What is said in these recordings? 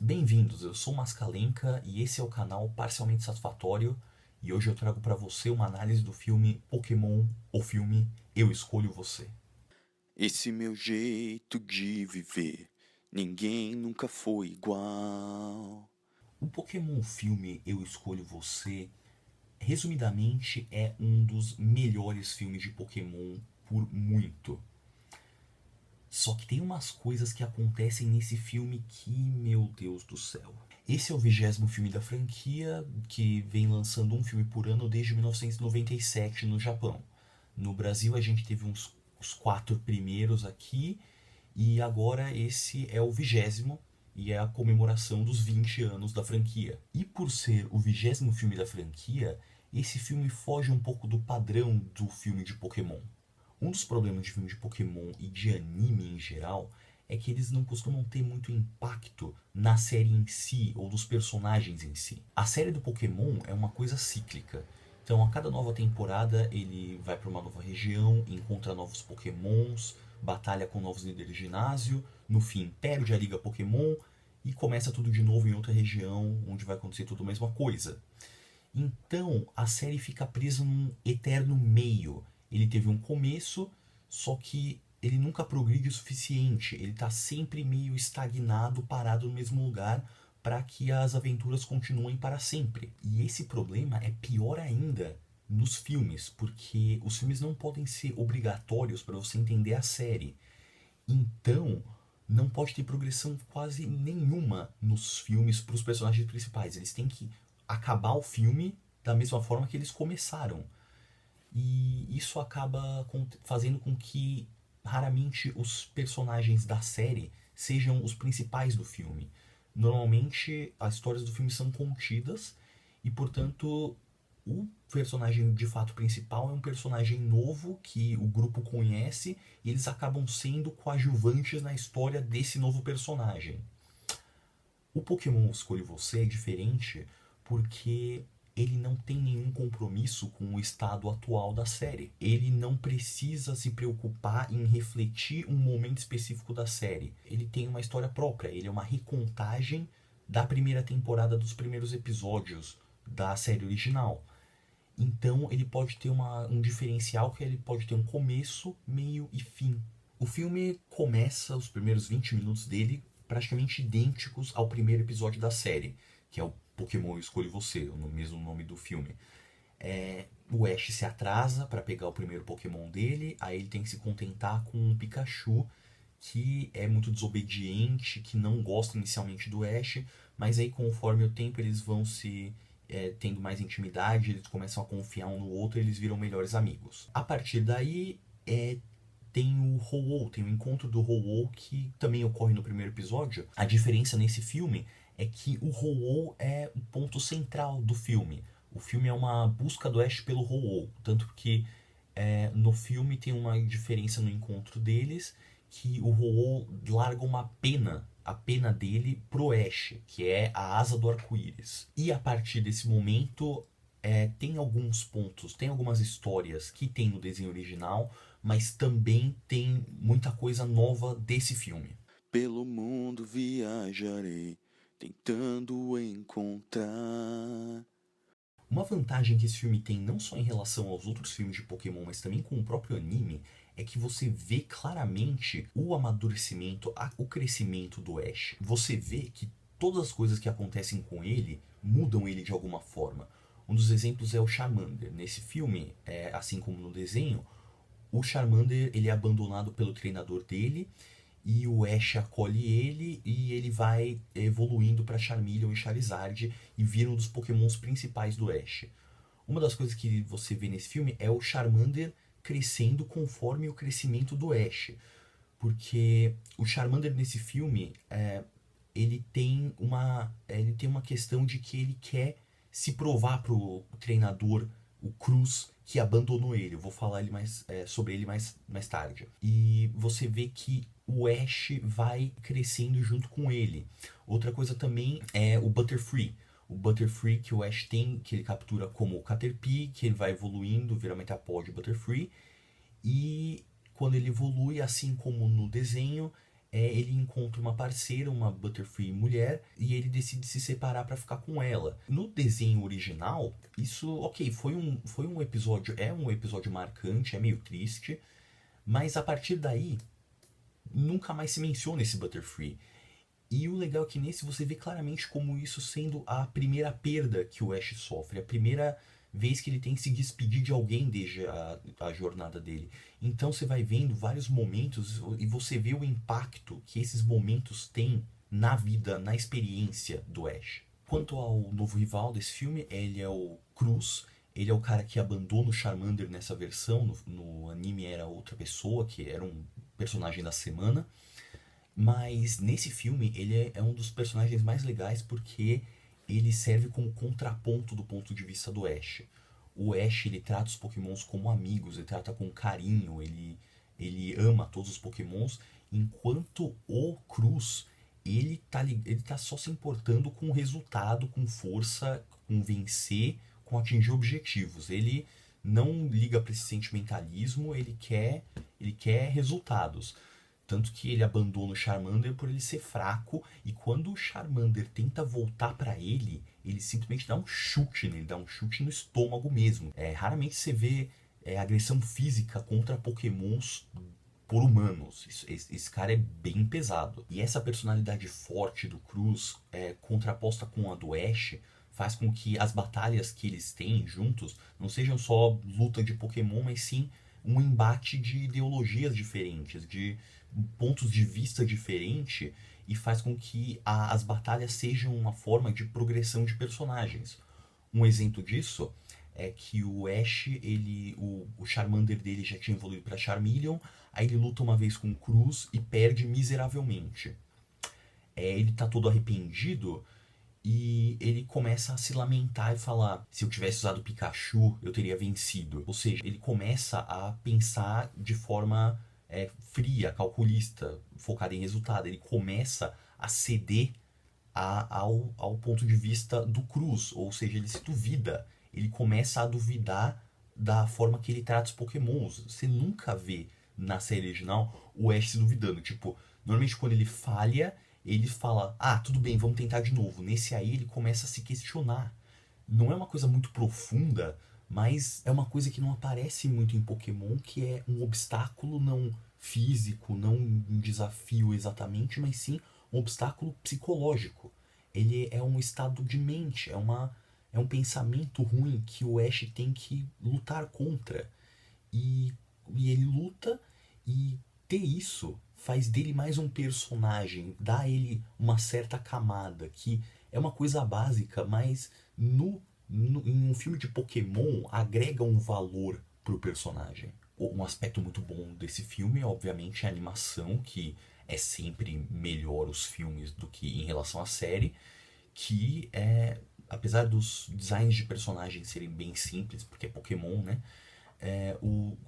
Bem-vindos, eu sou o Mascalenka e esse é o canal Parcialmente Satisfatório e hoje eu trago pra você uma análise do filme Pokémon, o filme Eu Escolho Você. Esse meu jeito de viver, ninguém nunca foi igual. O Pokémon filme Eu Escolho Você, resumidamente, é um dos melhores filmes de Pokémon por muito. Só que tem umas coisas que acontecem nesse filme que, meu Deus do céu. Esse é o 20º filme da franquia, que vem lançando um filme por ano desde 1997 no Japão. No Brasil a gente teve os 4 primeiros aqui, e agora esse é o 20º, e é a comemoração dos 20 anos da franquia. E por ser o 20º filme da franquia, esse filme foge um pouco do padrão do filme de Pokémon. Um dos problemas de filme de Pokémon e de anime em geral é que eles não costumam ter muito impacto na série em si ou dos personagens em si. A série do Pokémon é uma coisa cíclica. Então, a cada nova temporada, ele vai para uma nova região, encontra novos Pokémons, batalha com novos líderes de ginásio, no fim, perde a Liga Pokémon e começa tudo de novo em outra região, onde vai acontecer tudo a mesma coisa. Então, a série fica presa num eterno meio. Ele teve um começo, só que ele nunca progride o suficiente. Ele está sempre meio estagnado, parado no mesmo lugar, para que as aventuras continuem para sempre. E esse problema é pior ainda nos filmes, porque os filmes não podem ser obrigatórios para você entender a série. Então, não pode ter progressão quase nenhuma nos filmes para os personagens principais. Eles têm que acabar o filme da mesma forma que eles começaram. E isso acaba fazendo com que raramente os personagens da série sejam os principais do filme. Normalmente as histórias do filme são contidas e, portanto, o personagem de fato principal é um personagem novo que o grupo conhece e eles acabam sendo coadjuvantes na história desse novo personagem. O Pokémon Escolho Você é diferente porque ele não tem nenhum compromisso com o estado atual da série. Ele não precisa se preocupar em refletir um momento específico da série. Ele tem uma história própria, ele é uma recontagem da primeira temporada, dos primeiros episódios da série original. Então ele pode ter um diferencial que ele pode ter um começo, meio e fim. O filme começa, os primeiros 20 minutos dele, praticamente idênticos ao primeiro episódio da série, que é o Pokémon Escolhe Você, o mesmo nome do filme. O Ash se atrasa para pegar o primeiro Pokémon dele, aí ele tem que se contentar com um Pikachu que é muito desobediente, que não gosta inicialmente do Ash, mas aí conforme o tempo eles vão se tendo mais intimidade, eles começam a confiar um no outro e eles viram melhores amigos. A partir daí, tem o Ho-Oh, tem o encontro do Ho-Oh que também ocorre no primeiro episódio. A diferença nesse filme é que o Ho-Oh é o ponto central do filme. O filme é uma busca do Ash pelo Ho-Oh, tanto que no filme tem uma diferença no encontro deles, que o Ho-Oh larga uma pena, a pena dele, pro Ash, que é a asa do arco-íris. E a partir desse momento, tem alguns pontos, tem algumas histórias que tem no desenho original, mas também tem muita coisa nova desse filme. Pelo mundo viajarei, tentando encontrar. Uma vantagem que esse filme tem, não só em relação aos outros filmes de Pokémon, mas também com o próprio anime, é que você vê claramente o amadurecimento, o crescimento do Ash. Você vê que todas as coisas que acontecem com ele mudam ele de alguma forma. Um dos exemplos é o Charmander. Nesse filme, assim como no desenho, o Charmander ele é abandonado pelo treinador dele e o Ash acolhe ele e ele vai evoluindo para Charmeleon e Charizard e vira um dos Pokémons principais do Ash. Uma das coisas que você vê nesse filme é o Charmander crescendo conforme o crescimento do Ash. Porque o Charmander nesse filme, ele tem uma questão de que ele quer se provar pro treinador, o Cruz, que abandonou ele. Eu vou falar sobre ele mais tarde. E você vê que o Ash vai crescendo junto com ele. Outra coisa também é o Butterfree. O Butterfree que o Ash tem, que ele captura como o Caterpie, que ele vai evoluindo, vira Metapod Butterfree. E quando ele evolui, assim como no desenho, ele encontra uma parceira, uma Butterfree mulher, e ele decide se separar para ficar com ela. No desenho original, isso, ok, foi um episódio, é um episódio marcante, é meio triste, mas a partir daí, nunca mais se menciona esse Butterfree. E o legal é que nesse você vê claramente como isso sendo a primeira perda que o Ash sofre, a primeira vez que ele tem que se despedir de alguém desde a jornada dele. Então você vai vendo vários momentos e você vê o impacto que esses momentos têm na vida, na experiência do Ash. Quanto ao novo rival desse filme, ele é o Cruz. Ele é o cara que abandona o Charmander nessa versão. No anime era outra pessoa, que era um personagem da semana. Mas nesse filme ele é um dos personagens mais legais porque ele serve como contraponto do ponto de vista do Ash. O Ash ele trata os Pokémons como amigos, ele trata com carinho, ele ama todos os Pokémons, enquanto o Cruz ele tá só se importando com o resultado, com força, com vencer, com atingir objetivos. Ele não liga para esse sentimentalismo, ele quer resultados. Tanto que ele abandona o Charmander por ele ser fraco. E quando o Charmander tenta voltar pra ele, ele simplesmente dá um chute nele, dá um chute no estômago mesmo. Raramente você vê agressão física contra Pokémons por humanos. Esse cara é bem pesado. E essa personalidade forte do Cruz, contraposta com a do Ash, faz com que as batalhas que eles têm juntos não sejam só luta de Pokémon, mas sim um embate de ideologias diferentes, de pontos de vista diferentes, e faz com que as batalhas sejam uma forma de progressão de personagens. Um exemplo disso é que o Ash, o Charmander dele já tinha evoluído para Charmeleon, aí ele luta uma vez com o Cruz e perde miseravelmente. Ele tá todo arrependido e ele começa a se lamentar e falar: se eu tivesse usado o Pikachu, eu teria vencido. Ou seja, ele começa a pensar de forma fria, calculista, focada em resultado. Ele começa a ceder ao ponto de vista do Cruz, ou seja, ele se duvida. Ele começa a duvidar da forma que ele trata os Pokémons. Você nunca vê na série original o Ash se duvidando. Tipo, normalmente quando ele falha, ele fala: ah, tudo bem, vamos tentar de novo. Nesse aí ele começa a se questionar. Não é uma coisa muito profunda, mas é uma coisa que não aparece muito em Pokémon, que é um obstáculo não físico, não um desafio exatamente, mas sim um obstáculo psicológico. Ele é um estado de mente, é um pensamento ruim que o Ash tem que lutar contra. E, e ele luta, e ter isso faz dele mais um personagem, dá a ele uma certa camada, que é uma coisa básica, mas em um filme de Pokémon agrega um valor pro personagem. Um aspecto muito bom desse filme é, obviamente, a animação, que é sempre melhor os filmes do que em relação à série, que apesar dos designs de personagens serem bem simples, porque é Pokémon, né?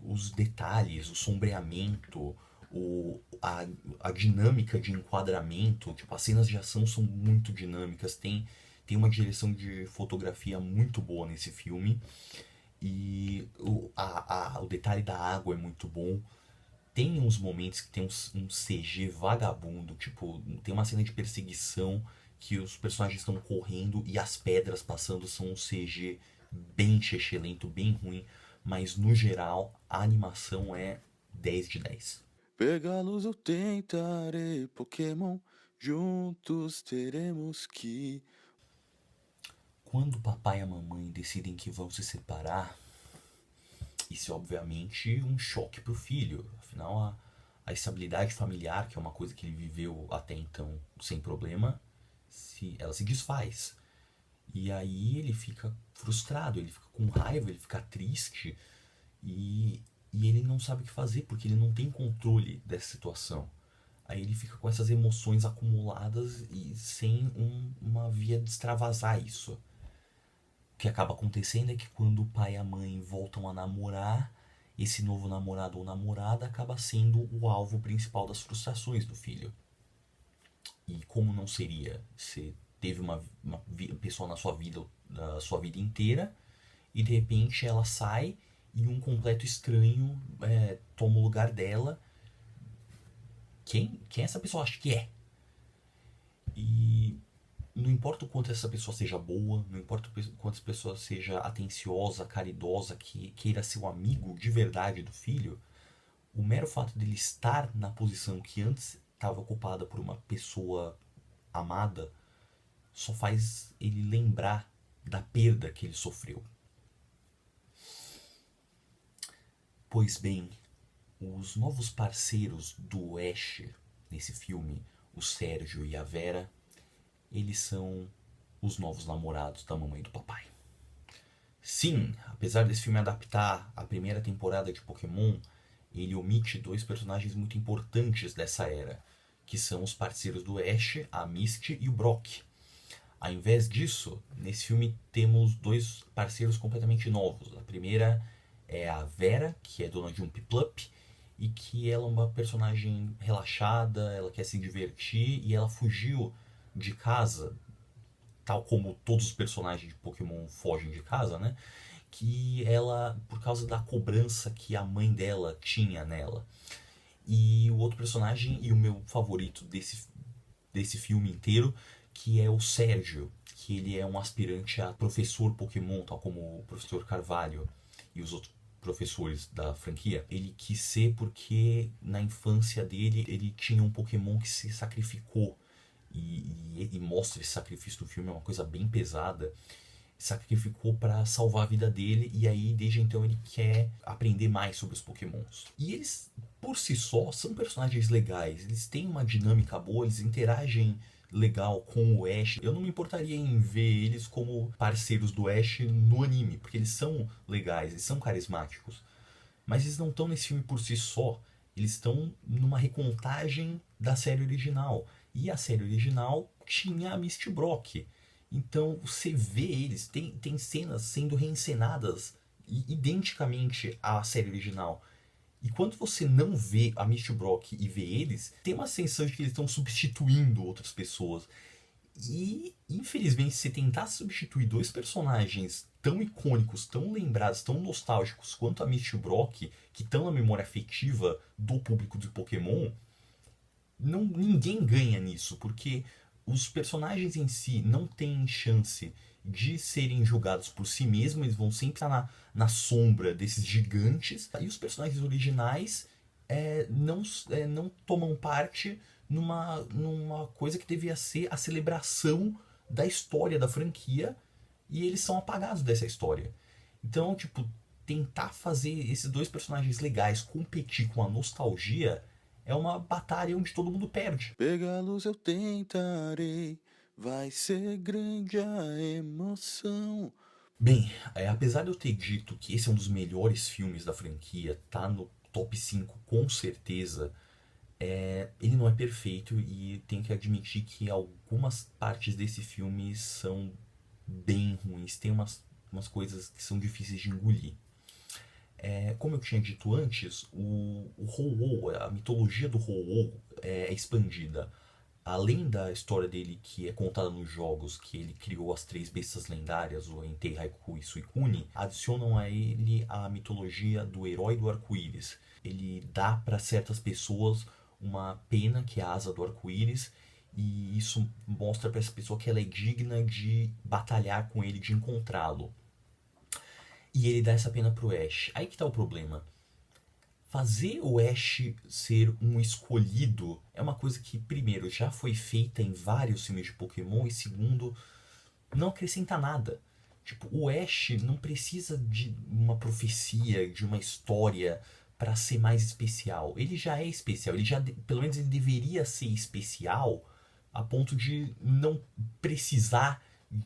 Os detalhes, o sombreamento, a dinâmica de enquadramento, tipo, as cenas de ação são muito dinâmicas, tem uma direção de fotografia muito boa nesse filme, e o detalhe da água é muito bom. Tem uns momentos que tem um CG vagabundo, tipo, tem uma cena de perseguição que os personagens estão correndo e as pedras passando, são um CG bem lento, bem ruim, mas no geral a animação é 10 de 10. Pegá-los eu tentarei, Pokémon, juntos teremos que. Quando o papai e a mamãe decidem que vão se separar, isso é obviamente um choque pro filho. Afinal, a estabilidade familiar, que é uma coisa que ele viveu até então sem problema, ela se desfaz. E aí ele fica frustrado, ele fica com raiva, ele fica triste, e ele não sabe o que fazer porque ele não tem controle dessa situação. Aí ele fica com essas emoções acumuladas e sem uma via de extravasar isso. O que acaba acontecendo é que quando o pai e a mãe voltam a namorar, esse novo namorado ou namorada acaba sendo o alvo principal das frustrações do filho. E como não seria? Você teve uma pessoa na sua vida inteira, e de repente ela sai e um completo estranho toma o lugar dela, Quem essa pessoa acha que é? E não importa o quanto essa pessoa seja boa, não importa o quanto essa pessoa seja atenciosa, caridosa, que queira ser o amigo de verdade do filho, o mero fato dele estar na posição que antes estava ocupada por uma pessoa amada só faz ele lembrar da perda que ele sofreu. Pois bem, os novos parceiros do Ash nesse filme, o Sérgio e a Vera, eles são os novos namorados da mamãe e do papai. Sim, apesar desse filme adaptar a primeira temporada de Pokémon, ele omite dois personagens muito importantes dessa era, que são os parceiros do Ash, a Misty e o Brock. Ao invés disso, nesse filme temos dois parceiros completamente novos. A primeira é a Vera, que é dona de um Piplup, e que ela é uma personagem relaxada, ela quer se divertir, e ela fugiu de casa, tal como todos os personagens de Pokémon fogem de casa, né? Que ela, por causa da cobrança que a mãe dela tinha nela. E o outro personagem, e o meu favorito desse filme inteiro, que é o Sérgio, que ele é um aspirante a professor Pokémon, tal como o professor Carvalho e os outros professores da franquia. Ele quis ser porque na infância dele ele tinha um Pokémon que se sacrificou. E mostra esse sacrifício no filme, é uma coisa bem pesada. Sacrificou para salvar a vida dele, e aí desde então ele quer aprender mais sobre os Pokémons. E eles, por si só, são personagens legais, eles têm uma dinâmica boa, eles interagem legal com o Ash. Eu não me importaria em ver eles como parceiros do Ash no anime, porque eles são legais, eles são carismáticos. Mas eles não estão nesse filme por si só, eles estão numa recontagem da série original. E a série original tinha a Misty Brock. Então você vê eles, tem cenas sendo reencenadas identicamente à série original. E quando você não vê a Misty Brock e vê eles, tem uma sensação de que eles estão substituindo outras pessoas. E, infelizmente, se tentar substituir dois personagens tão icônicos, tão lembrados, tão nostálgicos quanto a Misty Brock, que estão na memória afetiva do público de Pokémon, ninguém ganha nisso, porque os personagens em si não têm chance de serem julgados por si mesmos, eles vão sempre estar na sombra desses gigantes, e os personagens originais não tomam parte numa coisa que devia ser a celebração da história da franquia, e eles são apagados dessa história. Então, tipo, tentar fazer esses dois personagens legais competir com a nostalgia é uma batalha onde todo mundo perde. Pegá-los eu tentarei, vai ser grande a emoção. Bem, apesar de eu ter dito que esse é um dos melhores filmes da franquia, tá no top 5 com certeza, ele não é perfeito e tenho que admitir que algumas partes desse filme são bem ruins. Tem umas coisas que são difíceis de engolir. Como eu tinha dito antes, o Ho-Oh, a mitologia do Ho-Oh é expandida. Além da história dele que é contada nos jogos, que ele criou as três bestas lendárias, o Entei, Raikou e Suicune, adicionam a ele a mitologia do herói do arco-íris. Ele dá para certas pessoas uma pena, que é a asa do arco-íris, e isso mostra para essa pessoa que ela é digna de batalhar com ele, de encontrá-lo. E ele dá essa pena pro Ash. Aí que tá o problema. Fazer o Ash ser um escolhido é uma coisa que, primeiro, já foi feita em vários filmes de Pokémon, e segundo, não acrescenta nada. Tipo, o Ash não precisa de uma profecia, de uma história para ser mais especial. Ele já é especial, pelo menos ele deveria ser especial a ponto de não precisar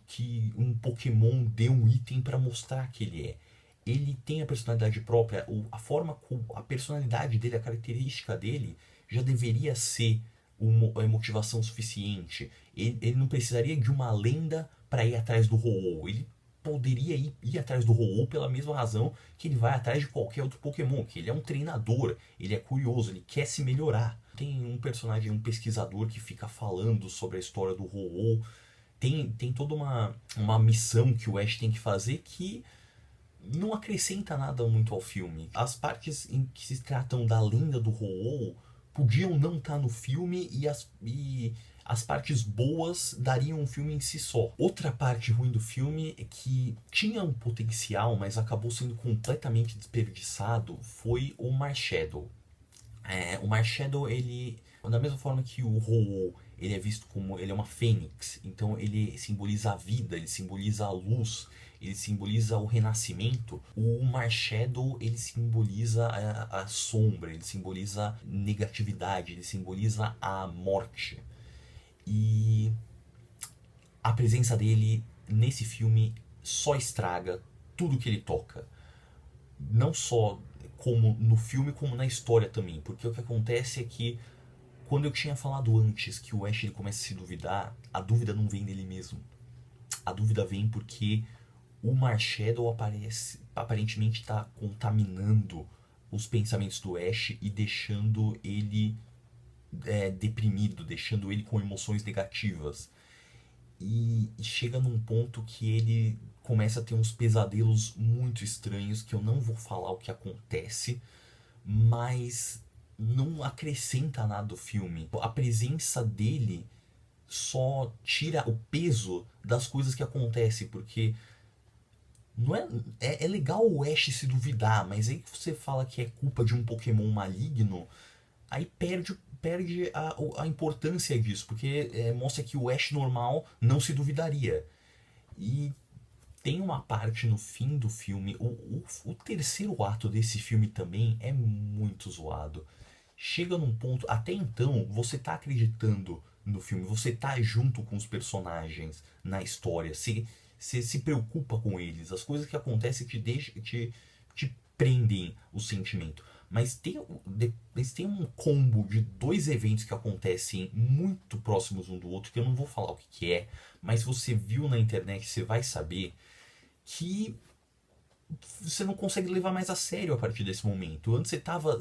que um Pokémon dê um item para mostrar que ele é. Ele tem a personalidade própria, a forma como a personalidade dele, a característica dele já deveria ser uma motivação suficiente. Ele não precisaria de uma lenda para ir atrás do Ho-Oh. Ele poderia ir atrás do Ho-Oh pela mesma razão que ele vai atrás de qualquer outro Pokémon, que ele é um treinador, ele é curioso, ele quer se melhorar. Tem um personagem, um pesquisador que fica falando sobre a história do Ho-Oh. Tem toda uma missão que o Ash tem que fazer que não acrescenta nada muito ao filme. As partes em que se tratam da lenda do Ho-Oh, podiam não estar no filme e as partes boas dariam um filme em si só. Outra parte ruim do filme é que tinha um potencial, mas acabou sendo completamente desperdiçado, foi o Marshadow. O Marshadow, ele, da mesma forma que o Ho-Oh, ele é visto como, ele é uma fênix, então ele simboliza a vida, ele simboliza a luz, ele simboliza o renascimento. O Marshadow, ele simboliza a sombra, ele simboliza negatividade, ele simboliza a morte. E a presença dele nesse filme só estraga tudo que ele toca. Não só como no filme, como na história também. Porque o que acontece é que, quando eu tinha falado antes que o Ash ele começa a se duvidar, a dúvida não vem dele mesmo. A dúvida vem porque o Marshadow aparentemente está contaminando os pensamentos do Ash e deixando ele deprimido, deixando ele com emoções negativas. E chega num ponto que ele começa a ter uns pesadelos muito estranhos, que eu não vou falar o que acontece, mas não acrescenta nada do filme. A presença dele só tira o peso das coisas que acontecem, porque não é legal o Ash se duvidar, mas aí que você fala que é culpa de um Pokémon maligno, aí perde a importância disso, porque mostra que o Ash normal não se duvidaria. E tem uma parte no fim do filme, o terceiro ato desse filme também é muito zoado. Chega num ponto, até então, você tá acreditando no filme, você tá junto com os personagens na história, você se preocupa com eles, as coisas que acontecem te prendem o sentimento. Mas tem um combo de dois eventos que acontecem muito próximos um do outro, que eu não vou falar o que é, mas você viu na internet, você vai saber que você não consegue levar mais a sério a partir desse momento. Antes você estava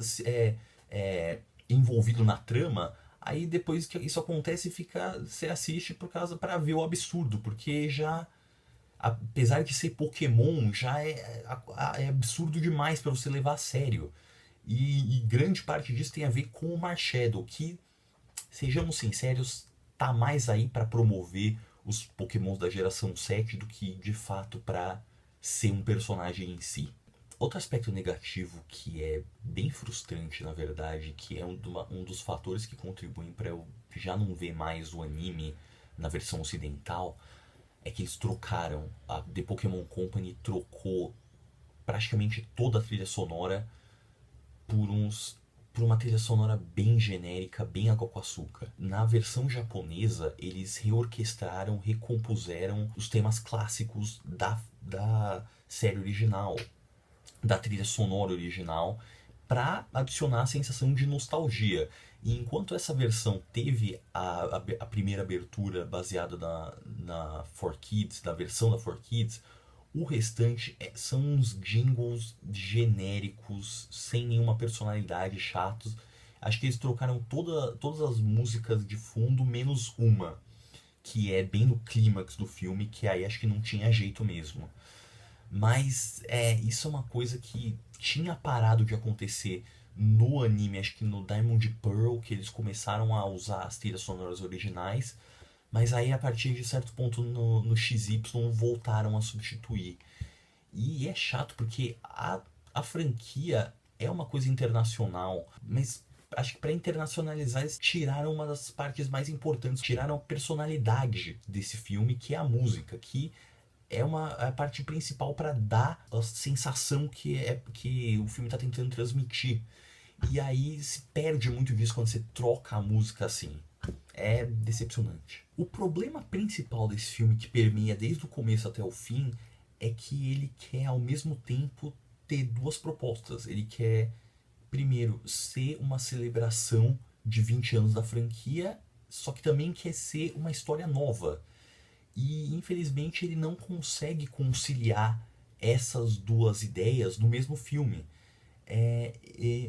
envolvido na trama, aí depois que isso acontece, você assiste para ver o absurdo, porque já, apesar de ser Pokémon, já é absurdo demais para você levar a sério. E grande parte disso tem a ver com o Marshadow, que, sejamos sinceros, tá mais aí para promover os Pokémons da geração 7 do que de fato para ser um personagem em si. Outro aspecto negativo que é bem frustrante, na verdade, que é um dos fatores que contribuem para eu já não ver mais o anime na versão ocidental, é que eles trocaram, a The Pokémon Company trocou praticamente toda a trilha sonora por uma trilha sonora bem genérica, bem água com açúcar. Na versão japonesa, eles reorquestraram, recompuseram os temas clássicos da série original, da trilha sonora original, para adicionar a sensação de nostalgia. E enquanto essa versão teve a primeira abertura baseada na 4Kids, da versão da 4Kids, o restante são uns jingles genéricos, sem nenhuma personalidade, chatos. Acho que eles trocaram todas as músicas de fundo, menos uma, que é bem no clímax do filme, que aí acho que não tinha jeito mesmo. Mas isso é uma coisa que tinha parado de acontecer no anime, acho que no Diamond Pearl, que eles começaram a usar as trilhas sonoras originais, mas aí a partir de certo ponto no XY voltaram a substituir. E é chato porque a franquia é uma coisa internacional, mas acho que para internacionalizar eles tiraram uma das partes mais importantes, tiraram a personalidade desse filme, que é a música, que é a parte principal para dar a sensação que o filme está tentando transmitir. E aí se perde muito disso quando você troca a música assim. É decepcionante. O problema principal desse filme, que permeia desde o começo até o fim, é que ele quer ao mesmo tempo ter duas propostas. Ele quer, primeiro, ser uma celebração de 20 anos da franquia, só que também quer ser uma história nova. E infelizmente ele não consegue conciliar essas duas ideias no mesmo filme.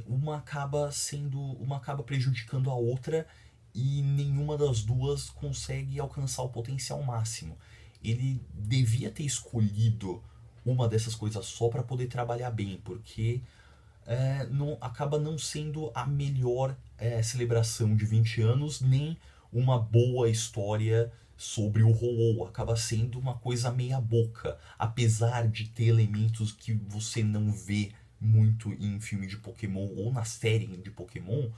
Uma acaba prejudicando a outra, e nenhuma das duas consegue alcançar o potencial máximo. Ele devia ter escolhido uma dessas coisas só para poder trabalhar bem, porque acaba não sendo a melhor celebração de 20 anos, nem uma boa história sobre o Ho-Oh. Acaba sendo uma coisa meia boca, apesar de ter elementos que você não vê muito em filme de Pokémon ou na série de Pokémon,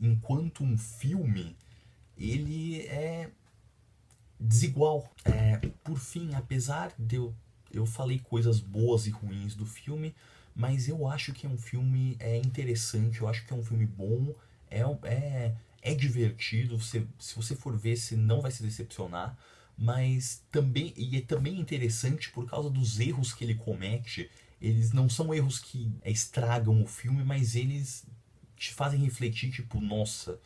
enquanto um filme ele é desigual. Por fim, apesar de eu falei coisas boas e ruins do filme, mas eu acho que é um filme interessante, eu acho que é um filme bom, é, é divertido, se você for ver, você não vai se decepcionar, mas também, e é também interessante por causa dos erros que ele comete. Eles não são erros que estragam o filme, mas eles te fazem refletir, tipo, nossa,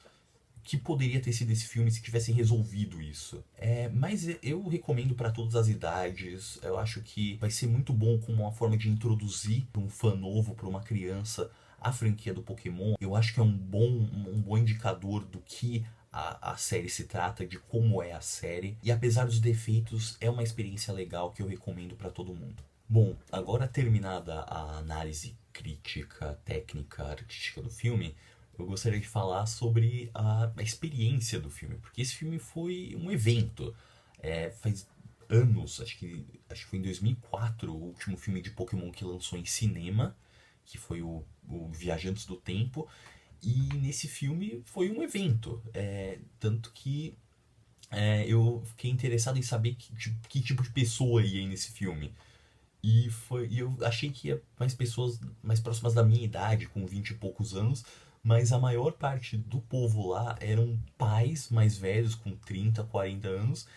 que poderia ter sido esse filme se tivessem resolvido isso. Mas eu recomendo para todas as idades. Eu acho que vai ser muito bom como uma forma de introduzir para um fã novo, para uma criança, a franquia do Pokémon. Eu acho que é um bom indicador do que a série se trata, de como é a série. E apesar dos defeitos, é uma experiência legal que eu recomendo para todo mundo. Bom, agora terminada a análise crítica, técnica, artística do filme, eu gostaria de falar sobre a experiência do filme, porque esse filme foi um evento. Faz anos, acho que foi em 2004 o último filme de Pokémon que lançou em cinema, que foi o Viajantes do Tempo, e nesse filme foi um evento. Tanto que eu fiquei interessado em saber que tipo de pessoa ia ir nesse filme. E eu achei que ia mais pessoas mais próximas da minha idade, com 20 e poucos anos, mas a maior parte do povo lá eram pais mais velhos, com 30 40 anos,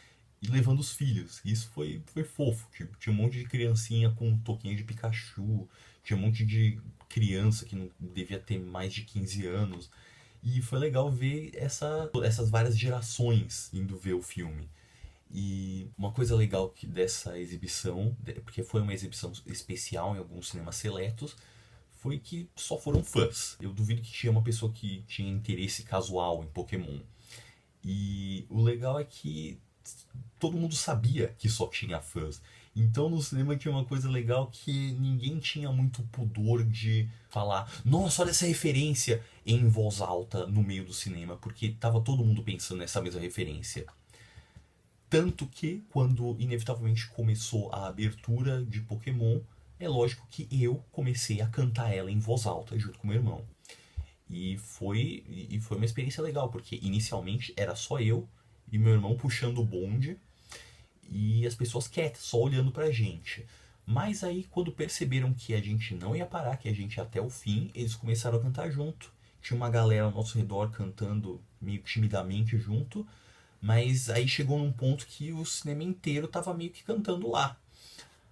e levando os filhos. Isso foi fofo. Tipo, tinha um monte de criancinha com toquinha de Pikachu, tinha um monte de criança que não devia ter mais de 15 anos. E foi legal ver essas várias gerações indo ver o filme. E uma coisa legal dessa exibição, porque foi uma exibição especial em alguns cinemas seletos, foi que só foram fãs. Eu duvido que tinha uma pessoa que tinha interesse casual em Pokémon. E o legal é que todo mundo sabia que só tinha fãs. Então no cinema tinha uma coisa legal que ninguém tinha muito pudor de falar, nossa, olha essa referência em voz alta no meio do cinema, porque tava todo mundo pensando nessa mesma referência. Tanto que, quando inevitavelmente começou a abertura de Pokémon, é lógico que eu comecei a cantar ela em voz alta junto com meu irmão. E foi uma experiência legal, porque inicialmente era só eu e meu irmão puxando o bonde e as pessoas quietas, só olhando pra gente. Mas aí, quando perceberam que a gente não ia parar, que a gente ia até o fim, eles começaram a cantar junto. Tinha uma galera ao nosso redor cantando meio timidamente junto, mas aí chegou num ponto que o cinema inteiro tava meio que cantando lá.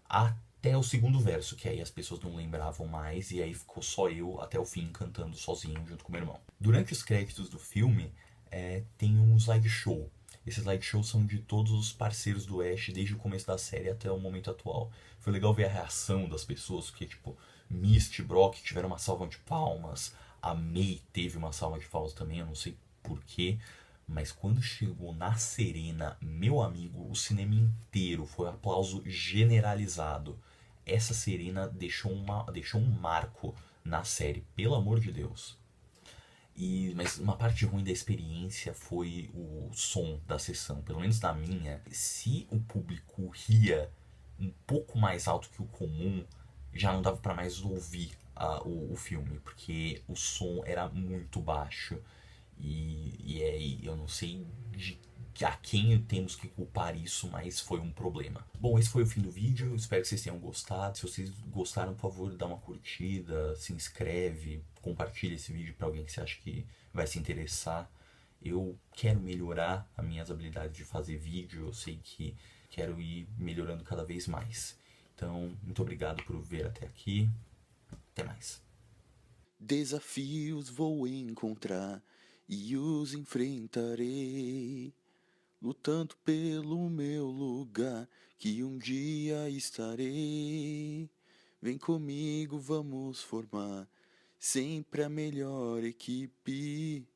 Até o segundo verso, que aí as pessoas não lembravam mais, e aí ficou só eu até o fim cantando sozinho junto com meu irmão. Durante os créditos do filme, tem um slideshow. Esses slideshows são de todos os parceiros do Ash, desde o começo da série até o momento atual. Foi legal ver a reação das pessoas, porque, tipo, Misty e Brock tiveram uma salva de palmas, a May teve uma salva de palmas também, eu não sei porquê, mas quando chegou na Serena, meu amigo, o cinema inteiro foi um aplauso generalizado. Essa Serena deixou um marco na série, pelo amor de Deus. Mas uma parte ruim da experiência foi o som da sessão, pelo menos na minha. Se o público ria um pouco mais alto que o comum, já não dava para mais ouvir o filme, porque o som era muito baixo. Eu não sei a quem temos que culpar isso, mas foi um problema. Bom, esse foi o fim do vídeo, espero que vocês tenham gostado. Se vocês gostaram, por favor, dá uma curtida, se inscreve, compartilha esse vídeo para alguém que você acha que vai se interessar. Eu quero melhorar as minhas habilidades de fazer vídeo, eu sei que quero ir melhorando cada vez mais. Então, muito obrigado por ver até aqui. Até mais. Desafios vou encontrar e os enfrentarei, lutando pelo meu lugar, que um dia estarei. Vem comigo, vamos formar sempre a melhor equipe.